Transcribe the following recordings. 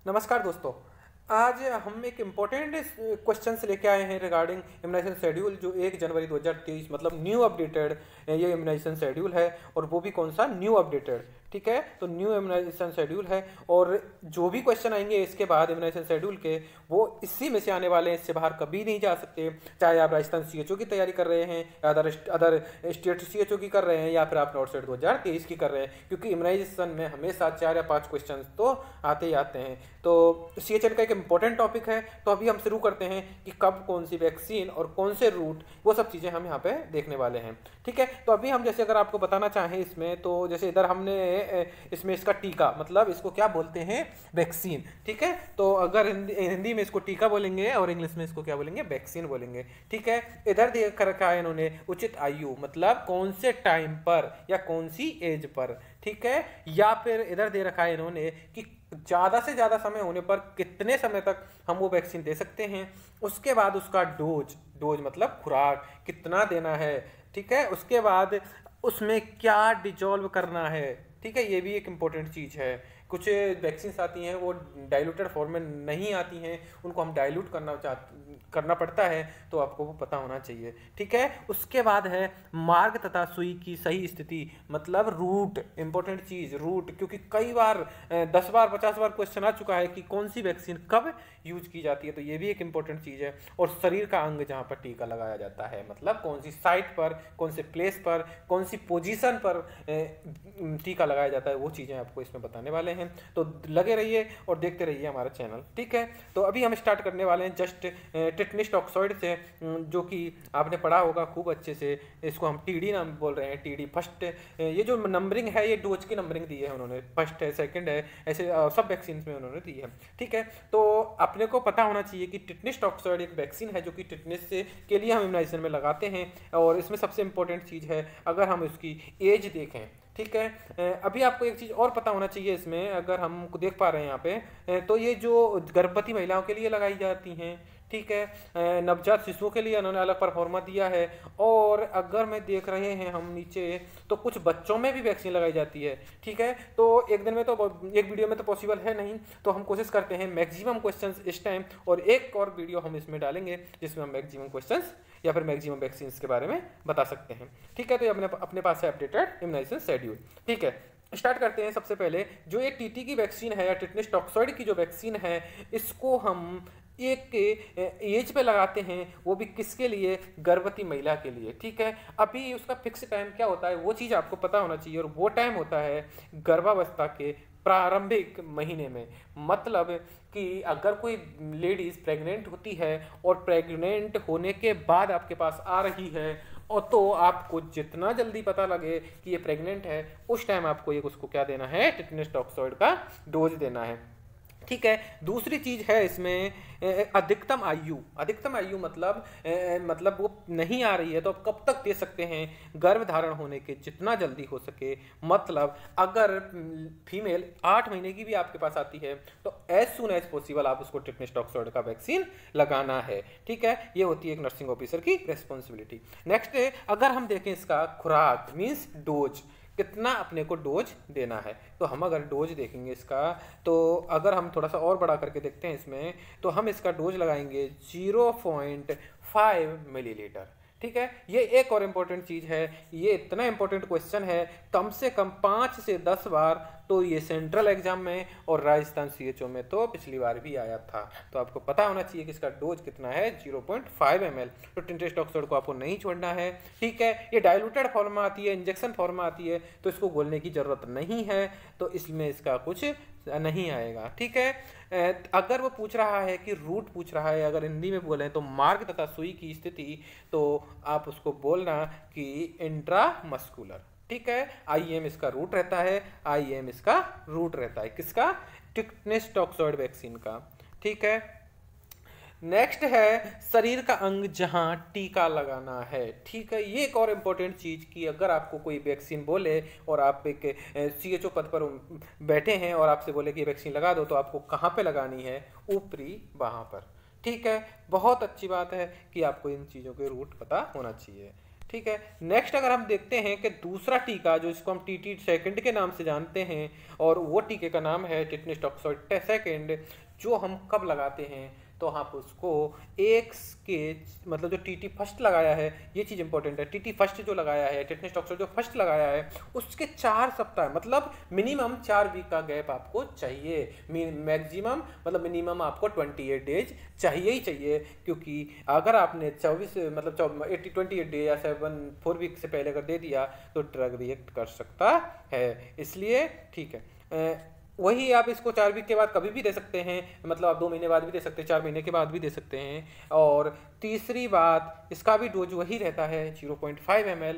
नमस्कार दोस्तों। आज हम एक इम्पोर्टेंट क्वेश्चन लेके आए हैं रिगार्डिंग इम्यूनाइजेशन शेड्यूल, जो 1 जनवरी 2023 मतलब न्यू अपडेटेड ये इम्यूनाइजेशन शेड्यूल है। और वो भी कौन सा न्यू अपडेटेड, ठीक है। तो न्यू इम्यूनाइजेशन शेड्यूल है और जो भी क्वेश्चन आएंगे इसके बाद इम्यूनाइजेशन शेड्यूल के, वो इसी में से आने वाले हैं, इससे बाहर कभी नहीं जा सकते। चाहे आप राजस्थान सीएचओ की तैयारी कर रहे हैं या अदर स्टेट सीएचओ की कर रहे हैं या फिर आप नॉर्थ सेट 2023 की कर रहे हैं, क्योंकि इम्यूनाइजेशन में हमेशा 4 या 5 क्वेश्चन तो आते ही आते हैं। तो सीएचएन का एक इंपॉर्टेंट टॉपिक है। तो अभी हम शुरू करते हैं कि कब कौन सी वैक्सीन और कौन से रूट, वो सब चीज़ें हम यहाँ पे देखने वाले हैं, ठीक है। तो अभी हम जैसे अगर आपको बताना चाहें इसमें, तो जैसे इधर हमने इसमें इसका टीका, मतलब इसको क्या बोलते हैं, वैक्सीन, ठीक है। तो अगर हिंदी में इसको टीका बोलेंगे और इंग्लिश में इसको क्या बोलेंगे, वैक्सीन बोलेंगे, ठीक है। इधर देख रखा है इन्होंने उचित आयु, मतलब कौन से टाइम पर या कौन सी एज पर, ठीक है। या फिर इधर दे रखा है इन्होंने कि ज़्यादा से ज़्यादा समय होने पर कितने समय तक हम वो वैक्सीन दे सकते हैं। उसके बाद उसका डोज मतलब खुराक कितना देना है, ठीक है। उसके बाद उसमें क्या डिजोल्व करना है, ठीक है। ये भी एक इम्पोर्टेंट चीज़ है। कुछ वैक्सीन आती हैं वो डाइल्यूटेड फॉर्म में नहीं आती हैं, उनको हम डाइल्यूट करना पड़ता है, तो आपको वो पता होना चाहिए, ठीक है। उसके बाद है मार्ग तथा सुई की सही स्थिति, मतलब रूट, इंपॉर्टेंट चीज़ रूट, क्योंकि कई बार 10 बार 50 बार क्वेश्चन आ चुका है कि कौन सी वैक्सीन कब यूज की जाती है, तो ये भी एक इंपॉर्टेंट चीज़ है। और शरीर का अंग जहाँ पर टीका लगाया जाता है, मतलब कौन सी साइट पर, कौन से प्लेस पर, कौन सी पोजीशन पर टीका लगाया जाता है, वो चीज़ें आपको इसमें बताने वाले हैं। तो लगे रहिए और देखते रहिए हमारा चैनल, ठीक है। तो अभी हम स्टार्ट करने वाले हैं जस्ट टिटनिस टॉक्सॉइड से, जो कि आपने पढ़ा होगा खूब अच्छे से। इसको हम टीडी नाम बोल रहे हैं, टीडी फर्स्ट। ये जो नंबरिंग है, ये डोज की नंबरिंग दी है उन्होंने, फर्स्ट है, सेकंड है, ऐसे सब वैक्सीन में उन्होंने दी है, ठीक है। तो अपने को पता होना चाहिए कि टिटनिस टॉक्सॉइड एक वैक्सीन है जो कि टिटनिस के लिए हम इम्यूनाइजेशन में लगाते हैं। और इसमें सबसे इंपॉर्टेंट चीज़ है, अगर हम इसकी एज देखें, ठीक है। अभी आपको एक चीज़ और पता होना चाहिए इसमें, अगर हम देख पा रहे हैं यहाँ पे, तो ये जो गर्भवती महिलाओं के लिए लगाई जाती हैं, ठीक है। नवजात शिशुओं के लिए उन्होंने अलग परफॉर्मा दिया है। और अगर मैं देख रहे हैं हम नीचे, तो कुछ बच्चों में भी वैक्सीन लगाई जाती है, ठीक है। तो एक दिन में तो, एक वीडियो में तो पॉसिबल है नहीं, तो हम कोशिश करते हैं मैक्सिमम क्वेश्चंस इस टाइम, और एक और वीडियो हम इसमें डालेंगे जिसमें हम मैक्सिमम क्वेश्चंस या फिर मैक्सिमम वैक्सीन के बारे में बता सकते हैं, ठीक है। तो ये अपने पास है अपडेटेड इम्यूनाइजेशन शेड्यूल, ठीक है। स्टार्ट करते हैं। सबसे पहले जो ये टीटी की वैक्सीन है या टिटनिस टॉक्सॉइड की जो वैक्सीन है, इसको हम एक एज पे लगाते हैं, वो भी किसके लिए, गर्भवती महिला के लिए, ठीक है। अभी उसका फिक्स टाइम क्या होता है, वो चीज़ आपको पता होना चाहिए, और वो टाइम होता है गर्भावस्था के प्रारंभिक महीने में। मतलब कि अगर कोई लेडीज प्रेग्नेंट होती है और प्रेग्नेंट होने के बाद आपके पास आ रही है, और तो आपको जितना जल्दी पता लगे कि ये प्रेग्नेंट है, उस टाइम आपको ये उसको क्या देना है, टिटनिस टॉक्सॉइड का डोज देना है, ठीक है। दूसरी चीज है इसमें अधिकतम आयु मतलब वो नहीं आ रही है तो आप कब तक दे सकते हैं, गर्भधारण होने के जितना जल्दी हो सके। मतलब अगर फीमेल 8 महीने की भी आपके पास आती है, तो एज सुन एज पॉसिबल आप उसको टिटनिस टॉक्सॉइड का वैक्सीन लगाना है, ठीक है। ये होती है एक नर्सिंग ऑफिसर की रेस्पॉन्सिबिलिटी। नेक्स्ट है, अगर हम देखें इसका खुराक मीन्स डोज, कितना अपने को डोज देना है, तो हम अगर डोज देखेंगे इसका, तो अगर हम थोड़ा सा और बड़ा करके देखते हैं इसमें, तो हम इसका डोज लगाएंगे 0.5 मिलीलीटर, ठीक है। ये एक और इम्पोर्टेंट चीज़ है, ये इतना इम्पोर्टेंट क्वेश्चन है, कम से कम 5 से 10 बार तो ये सेंट्रल एग्जाम में और राजस्थान सीएचओ में तो पिछली बार भी आया था। तो आपको पता होना चाहिए कि इसका डोज कितना है, 0.5 ml। तो टिटनिस टॉक्सॉइड को आपको नहीं छोड़ना है, ठीक है। ये डाइल्यूटेड फॉर्म में आती है, इंजेक्शन फॉर्म में आती है, तो इसको घोलने की जरूरत नहीं है, तो इसमें इसका कुछ नहीं आएगा, ठीक है। अगर वो पूछ रहा है कि रूट पूछ रहा है, अगर हिंदी में बोले तो मार्ग तथा सुई की स्थिति, तो आप उसको बोलना कि इंट्रामस्कुलर, ठीक है। आईएम इसका रूट रहता है, आईएम इसका रूट रहता है, किसका, टिटनिस टॉक्सॉइड वैक्सीन का, ठीक है। नेक्स्ट है शरीर का अंग जहां टीका लगाना है, ठीक है। ये एक और इम्पोर्टेंट चीज़ कि अगर आपको कोई वैक्सीन बोले और आप एक सीएचओ पद पर बैठे हैं और आपसे बोले कि वैक्सीन लगा दो, तो आपको कहाँ पे लगानी है, ऊपरी वहाँ पर, ठीक है। बहुत अच्छी बात है कि आपको इन चीज़ों के रूट पता होना चाहिए। ठीक है। नेक्स्ट अगर हम देखते हैं कि दूसरा टीका जो इसको हम टीटी सेकंड के नाम से जानते हैं, और वो टीके का नाम है टिटेनस टॉक्सोइड सेकंड, जो हम कब लगाते हैं, तो आप उसको एक के मतलब जो टीटी फर्स्ट लगाया है, ये चीज़ इंपॉर्टेंट है, टीटी फर्स्ट जो लगाया है, टिटेनस टॉक्सोइड जो फर्स्ट लगाया है, उसके 4 सप्ताह मतलब मिनिमम 4 वीक का गैप आपको चाहिए, मैक्सिमम मतलब मिनिमम आपको 28 डेज चाहिए ही चाहिए, क्योंकि अगर आपने 24 मतलब 28 डे या 4 वीक से पहले अगर दे दिया तो ड्रग रिएक्ट कर सकता है, इसलिए ठीक है। वही आप इसको 4 वीक के बाद कभी भी दे सकते हैं, मतलब आप 2 महीने बाद भी दे सकते हैं, 4 महीने के बाद भी दे सकते हैं। और तीसरी बात, इसका भी डोज वही रहता है 0.5 ml,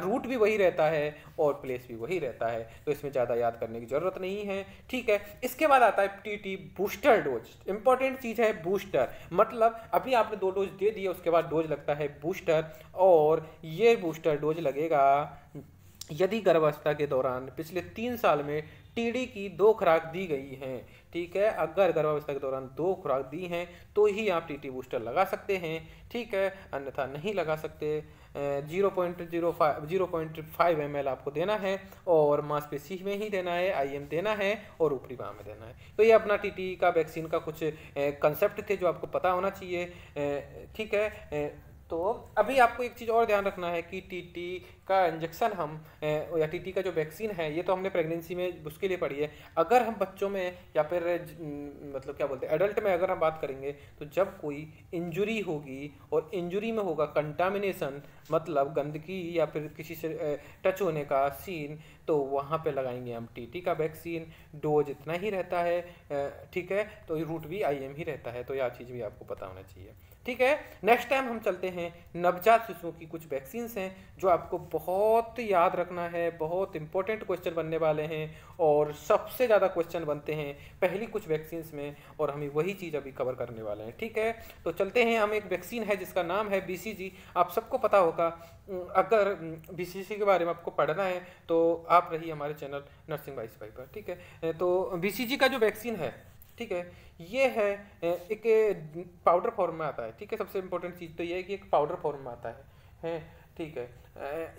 रूट भी वही रहता है और प्लेस भी वही रहता है, तो इसमें ज़्यादा याद करने की ज़रूरत नहीं है, ठीक है। इसके बाद आता है टीटी बूस्टर डोज। इंपॉर्टेंट चीज़ है बूस्टर, मतलब अभी आपने 2 डोज दे दिए, उसके बाद डोज लगता है बूस्टर, और ये बूस्टर डोज लगेगा यदि गर्भावस्था के दौरान पिछले 3 साल में टीडी की 2 खुराक दी गई हैं, ठीक है। अगर गर्भावस्था के दौरान 2 खुराक दी हैं तो ही आप टीटी बूस्टर लगा सकते हैं, ठीक है, अन्यथा नहीं लगा सकते। 0.5 ml आपको देना है, और मांसपेशी में ही देना है, आईएम देना है, और ऊपरी बाह में देना है। तो ये अपना टीटी का वैक्सीन का कुछ कंसेप्ट थे जो आपको पता होना चाहिए, ठीक है। तो अभी आपको एक चीज़ और ध्यान रखना है कि टीटी का इंजेक्शन हम या टीटी का जो वैक्सीन है, ये तो हमने प्रेगनेंसी में उसके लिए पढ़ी है। अगर हम बच्चों में या फिर मतलब क्या बोलते हैं एडल्ट में अगर हम बात करेंगे, तो जब कोई इंजुरी होगी और इंजुरी में होगा कंटामिनेशन, मतलब गंदगी या फिर किसी से टच होने का सीन, तो वहाँ पे लगाएंगे हम टीटी का वैक्सीन। डोज इतना ही रहता है, ठीक है, तो रूट भी आईएम ही रहता है, तो यह चीज़ भी आपको पता होना चाहिए, ठीक है। नेक्स्ट टाइम हम चलते हैं नवजात शिशुओं की कुछ वैक्सीन्स हैं जो आपको बहुत याद रखना है, बहुत इंपॉर्टेंट क्वेश्चन बनने वाले हैं, और सबसे ज़्यादा क्वेश्चन बनते हैं पहली कुछ वैक्सीन्स में, और हमें वही चीज़ अभी कवर करने वाले हैं, ठीक है। तो चलते हैं, हम एक वैक्सीन है जिसका नाम है बीसीजी, आप सबको पता होगा। अगर बीसीजी के बारे में आपको पढ़ना है तो आप रहिए हमारे चैनल नर्सिंग बाई सिपाही पर, ठीक है। तो बीसीजी का जो वैक्सीन है, ठीक है, ये है एक पाउडर फॉर्म में आता है, ठीक है। सबसे इंपॉर्टेंट चीज़ तो ये है कि एक पाउडर फॉर्म में आता है, ठीक है।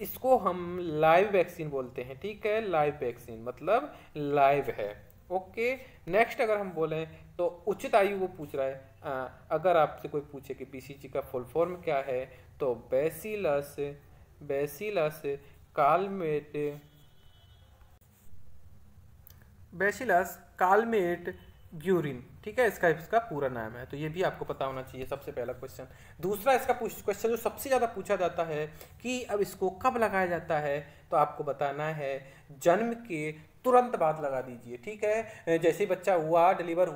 इसको हम लाइव वैक्सीन बोलते हैं, ठीक है, लाइव वैक्सीन मतलब लाइव है, ओके। नेक्स्ट अगर हम बोलें तो उचित आयु, वो पूछ रहा है, अगर आपसे कोई पूछे कि बीसीजी का फुल फॉर्म क्या है, तो बैसिलस कालमेट ग्यूरिन, ठीक है, इसका पूरा नाम है, तो ये भी आपको पता होना चाहिए, सबसे पहला क्वेश्चन। दूसरा इसका क्वेश्चन जो सबसे ज़्यादा पूछा जाता है कि अब इसको कब लगाया जाता है, तो आपको बताना है जन्म के तुरंत बाद लगा दीजिए, ठीक है। जैसे ही बच्चा डिलीवर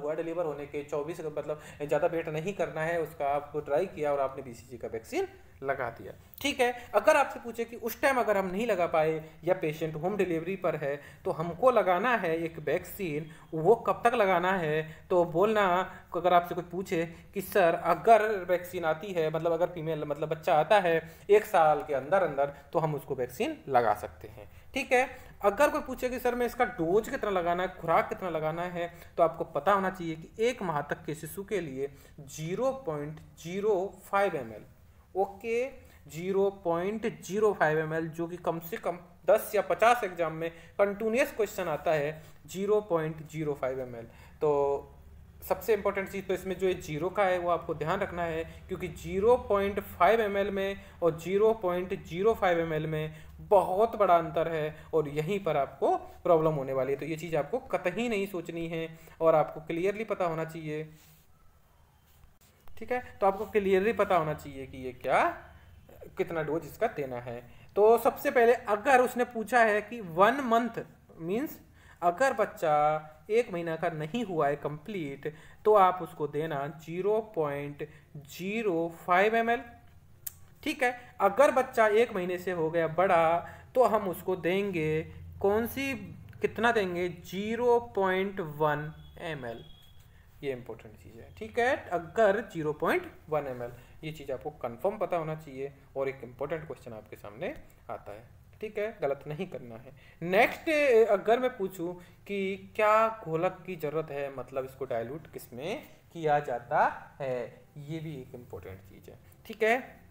होने के 24 मतलब ज़्यादा वेट नहीं करना है उसका, आपको ट्राई किया और आपने बीसीजी का वैक्सीन लगा दिया, ठीक है। अगर आपसे पूछे कि उस टाइम अगर हम नहीं लगा पाए या पेशेंट होम डिलीवरी पर है, तो हमको लगाना है एक वैक्सीन, वो कब तक लगाना है, तो बोलना, अगर आपसे कोई पूछे कि सर अगर वैक्सीन आती है, मतलब अगर फीमेल मतलब बच्चा आता है 1 साल के अंदर अंदर, तो हम उसको वैक्सीन लगा सकते हैं, ठीक है। अगर कोई पूछे कि सर मैं इसका डोज कितना लगाना है, खुराक कितना लगाना है, तो आपको पता होना चाहिए कि 1 माह तक के शिशु के लिए 0.05 ml, ओके, 0.05 ml, जो कि कम से कम 10 या 50 एग्जाम में कंटिन्यूस क्वेश्चन आता है 0.05 ml। तो सबसे इंपॉर्टेंट चीज़ तो इसमें जो ये 0 का है वो आपको ध्यान रखना है, क्योंकि 0.5 ml में और 0.05 ml में बहुत बड़ा अंतर है, और यहीं पर आपको प्रॉब्लम होने वाली है। तो ये चीज़ आपको कतई नहीं सोचनी है, और आपको क्लियरली पता होना चाहिए, ठीक है। तो आपको क्लियरली पता होना चाहिए कि ये कितना डोज इसका देना है। तो सबसे पहले अगर उसने पूछा है कि 1 मंथ मीन्स अगर बच्चा 1 महीना का नहीं हुआ है कंप्लीट, तो आप उसको देना 0.05 ml, ठीक है। अगर बच्चा 1 महीने से हो गया बड़ा, तो हम उसको देंगे कितना देंगे, 0.1 ml, ये इंपॉर्टेंट चीज़ है, ठीक है। अगर 0.1 ml, ये चीज़ आपको कंफर्म पता होना चाहिए, और एक इंपॉर्टेंट क्वेश्चन आपके सामने आता है, ठीक है, गलत नहीं करना है। नेक्स्ट अगर मैं पूछूं कि क्या घोलक की ज़रूरत है, मतलब इसको डाइल्यूट किसमें किया जाता है, ये भी एक इम्पोर्टेंट चीज़ है, ठीक है।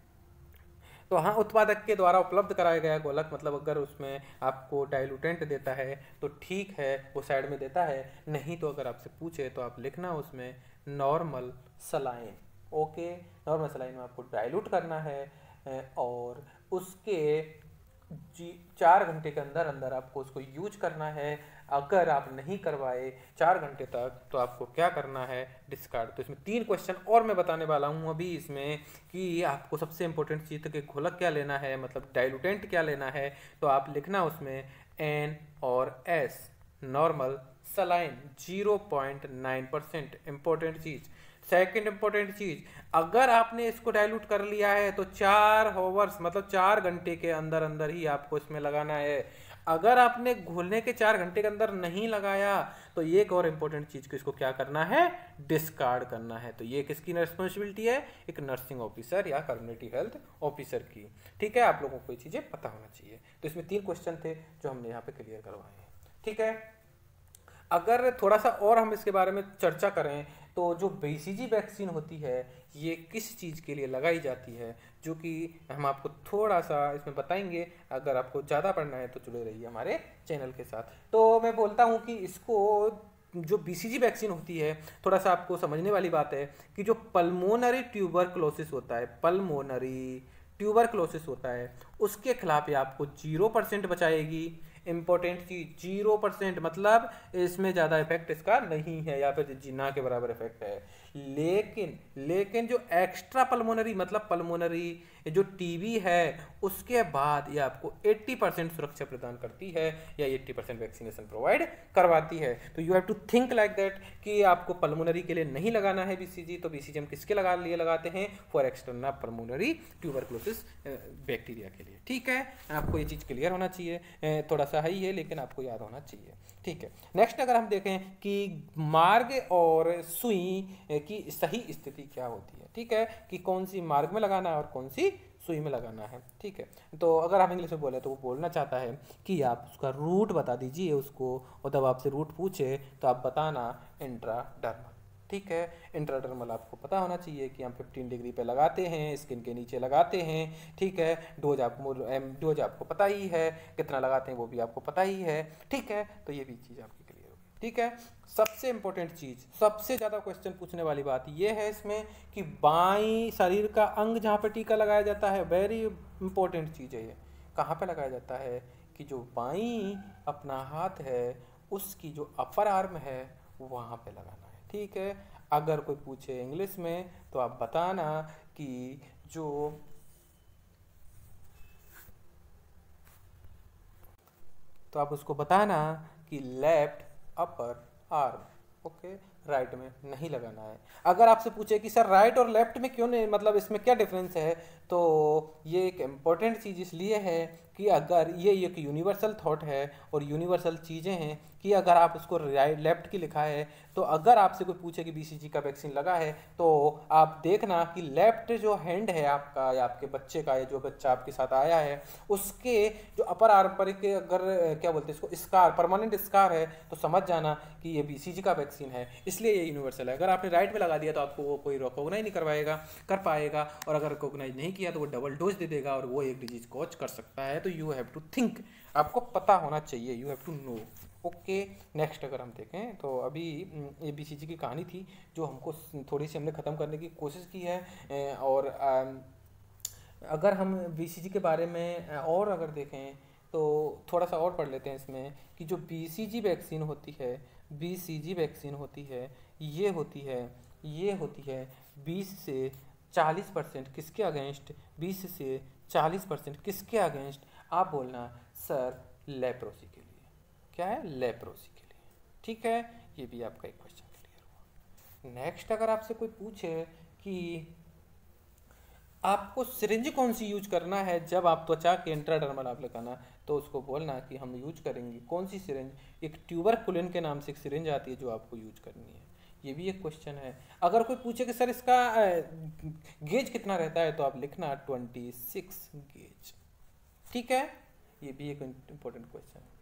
तो हाँ, उत्पादक के द्वारा उपलब्ध कराया गया घोलक, मतलब अगर उसमें आपको डाइल्यूटेंट देता है तो ठीक है, वो साइड में देता है। नहीं तो अगर आपसे पूछे तो आप लिखना उसमें normal saline. Okay, normal saline में आपको डाइल्यूट करना है और उसके 4 घंटे के अंदर अंदर आपको उसको यूज करना है। अगर आप नहीं करवाए 4 घंटे तक तो आपको क्या करना है, डिस्कार्ड। तो इसमें 3 क्वेश्चन और मैं बताने वाला हूँ अभी इसमें कि आपको सबसे इंपॉर्टेंट चीज़ कि घोलक क्या लेना है, मतलब डाइल्यूटेंट क्या लेना है। तो आप लिखना उसमें N और S, नॉर्मल सलाइन 0.9%, इंपॉर्टेंट चीज़। सेकेंड इंपॉर्टेंट चीज, अगर आपने इसको डाइल्यूट कर लिया है तो 4 आवर्स मतलब 4 घंटे के अंदर अंदर ही आपको इसमें लगाना है। अगर आपने घोलने के 4 घंटे के अंदर नहीं लगाया तो ये एक और इंपॉर्टेंट चीज को इसको क्या करना है, डिस्कार्ड करना है। तो ये किसकी रिस्पॉन्सिबिलिटी है, एक नर्सिंग ऑफिसर या कम्युनिटी हेल्थ ऑफिसर की। ठीक है, आप लोगों को ये चीजें पता होना चाहिए। तो इसमें 3 क्वेश्चन थे जो हमने यहाँ पे क्लियर करवाए हैं। ठीक है, अगर थोड़ा सा और हम इसके बारे में चर्चा करें तो जो बीसीजी वैक्सीन होती है ये किस चीज़ के लिए लगाई जाती है, जो कि हम आपको थोड़ा सा इसमें बताएंगे। अगर आपको ज़्यादा पढ़ना है तो जुड़े रहिए हमारे चैनल के साथ। तो मैं बोलता हूँ कि इसको जो बीसीजी वैक्सीन होती है, थोड़ा सा आपको समझने वाली बात है कि जो पल्मोनरी ट्यूबरक्लोसिस होता है, पल्मोनरी ट्यूबरक्लोसिस होता है, उसके खिलाफ ये आपको 0% बचाएगी। इंपॉर्टेंट चीज 0%, मतलब इसमें ज़्यादा इफेक्ट इसका नहीं है या फिर ना के बराबर इफेक्ट है। लेकिन जो एक्स्ट्रा पल्मोनरी मतलब पल्मोनरी जो टीबी है उसके बाद ये आपको 80% सुरक्षा प्रदान करती है या 80% वैक्सीनेशन प्रोवाइड करवाती है। तो you have to think like that कि आपको पल्मोनरी के लिए नहीं लगाना है बीसीजी। तो बीसीजी हम किसके लिए लगाते हैं, for external pulmonary tuberculosis bacteria के लिए। ठीक है, आपको ये चीज़ क्लियर होना चाहिए, थोड़ा सा ही है लेकिन आपको याद होना चाहिए। ठीक है, नेक्स्ट अगर हम देखें कि मार्ग और सुई की सही स्थिति क्या होती है। ठीक है, कि कौन सी मार्ग में लगाना है और कौन सी सुई में लगाना है। ठीक है, तो अगर हम इंग्लिश में बोले तो वो बोलना चाहता है कि आप उसका रूट बता दीजिए उसको, और जब आपसे रूट पूछे तो आप बताना इंट्राडर्मल। ठीक है, इंट्राडर्मल आपको पता होना चाहिए कि हम 15 डिग्री पे लगाते हैं, स्किन के नीचे लगाते हैं। ठीक है, डोज आपको पता ही है, कितना लगाते हैं वो भी आपको पता ही है। ठीक है, तो ये भी चीज़ आपकी क्लियर होगी। ठीक है, सबसे इंपॉर्टेंट चीज, सबसे ज्यादा क्वेश्चन पूछने वाली बात यह है इसमें कि बाईं शरीर का अंग जहाँ पे टीका लगाया जाता है, वेरी इंपॉर्टेंट चीज है ये। कहाँ पे लगाया जाता है कि जो बाईं अपना हाथ है उसकी जो अपर आर्म है वहाँ पे लगाना है। ठीक है, अगर कोई पूछे इंग्लिश में तो आप बताना कि जो तो आप उसको बताना कि left upper arm. Okay, right में नहीं लगाना है। अगर आपसे पूछे कि सर राइट और लेफ्ट में क्यों नहीं, मतलब इसमें क्या डिफरेंस है, तो ये एक इम्पॉर्टेंट चीज़ इसलिए है कि अगर ये एक यूनिवर्सल थॉट है और यूनिवर्सल चीज़ें हैं कि अगर आप उसको राइट लेफ्ट की लिखा है तो अगर आपसे कोई पूछे कि बीसीजी का वैक्सीन लगा है तो आप देखना कि लेफ्ट जो हैंड है आपका या आपके बच्चे का, या जो बच्चा आपके साथ आया है उसके जो अपर आर्म पर के अगर क्या बोलते हैं इसको, स्कार, परमानेंट स्कार है, तो समझ जाना कि ये बीसीजी का वैक्सीन है, इसलिए ये यूनिवर्सल है। अगर आपने राइट में लगा दिया तो आपको वो कोई रिकॉग्नाइज नहीं कर पाएगा, और अगर रिकॉग्नाइज नहीं किया तो वो डबल डोज दे देगा और वो एक डिजीज कॉज कर सकता है। तो यू हैव टू थिंक, आपको पता होना चाहिए, you have to know. Okay, next अगर हम देखें तो अभी ये बीसीजी की कहानी थी जो हमको थोड़ी सी हमने ख़त्म करने की कोशिश की है। और अगर हम बीसीजी के बारे में और अगर देखें तो थोड़ा सा और पढ़ लेते हैं इसमें कि जो बीसीजी वैक्सीन होती है, बीसीजी वैक्सीन होती है, ये होती है 20 से 40% किसके अगेंस्ट, 20 से 40% किसके अगेंस्ट, आप बोलना सर लेप्रोसी के लिए। क्या है, लेप्रोसी के लिए। ठीक है, ये भी आपका एक क्वेश्चन क्लियर हुआ। नेक्स्ट अगर आपसे कोई पूछे कि आपको सिरिंज कौन सी यूज करना है जब आप त्वचा के इंट्राडर्मल आप लगाना, तो उसको बोलना कि हम यूज करेंगे कौन सी सिरिंज, एक ट्यूबरकुलिन के नाम से एक सिरिंज आती है जो आपको यूज करनी है। ये भी एक क्वेश्चन है। अगर कोई पूछे कि सर इसका गेज कितना रहता है तो आप लिखना 26 गेज। ठीक है, ये भी एक इंपॉर्टेंट क्वेश्चन है।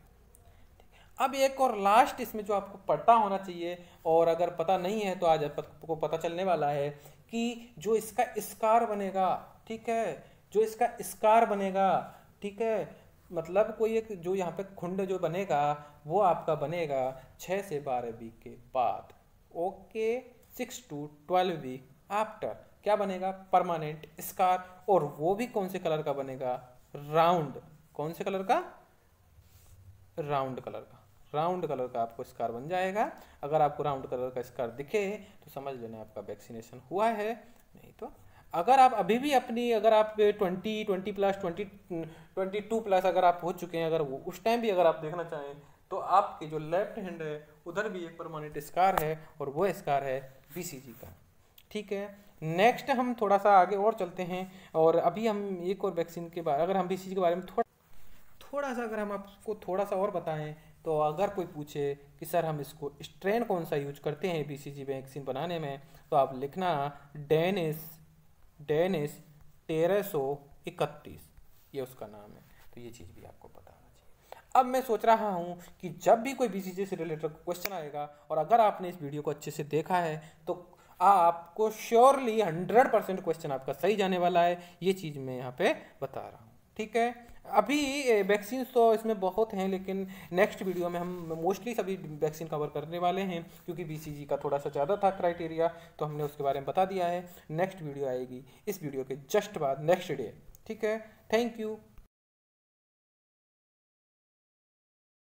अब एक और लास्ट इसमें जो आपको पता होना चाहिए, और अगर पता नहीं है तो आज आपको पता चलने वाला है कि जो इसका स्कार बनेगा, ठीक है, जो इसका स्कार बनेगा, ठीक है, मतलब कोई एक जो यहाँ पे खुंड जो बनेगा वो आपका बनेगा 6 से 12 वीक के बाद। ओके, 6 to 12 वीक आफ्टर क्या बनेगा, परमानेंट स्कार। और वो भी कौन से कलर का बनेगा, राउंड। कौन से कलर का, राउंड कलर का। राउंड कलर का आपको स्कार बन जाएगा। अगर आपको राउंड कलर का स्कार दिखे तो समझ लेना आपका वैक्सीनेशन हुआ है, नहीं तो अगर आप अभी भी अपनी, अगर आप 20 प्लस 22 प्लस अगर आप हो चुके हैं, अगर वो उस टाइम भी अगर आप देखना चाहें तो आपकी जो लेफ्ट हैंड है उधर भी एक परमानेंट स्कार है और वो स्कार है बीसीजी का। ठीक है, नेक्स्ट हम थोड़ा सा आगे और चलते हैं और अभी हम एक और वैक्सीन के बारे, अगर हम बीसीजी के बारे में थोड़ा सा अगर हम आपको थोड़ा सा और बताएं तो अगर कोई पूछे कि सर हम इसको स्ट्रेन कौन सा यूज करते हैं बीसीजी वैक्सीन बनाने में, तो आप लिखना डेनिस 1331, ये उसका नाम है। तो ये चीज़ भी आपको पता होना चाहिए। अब मैं सोच रहा हूँ कि जब भी कोई बीसीजी से रिलेटेड क्वेश्चन आएगा और अगर आपने इस वीडियो को अच्छे से देखा है तो आपको श्योरली 100% क्वेश्चन आपका सही जाने वाला है। ये चीज़ मैं यहाँ पे बता रहा हूँ, ठीक है। अभी वैक्सीन तो इसमें बहुत हैं, लेकिन नेक्स्ट वीडियो में हम मोस्टली सभी वैक्सीन कवर करने वाले हैं क्योंकि बीसीजी का थोड़ा सा ज़्यादा था क्राइटेरिया, तो हमने उसके बारे में बता दिया है। नेक्स्ट वीडियो आएगी इस वीडियो के जस्ट बाद, नेक्स्ट डे, ठीक है। Thank you.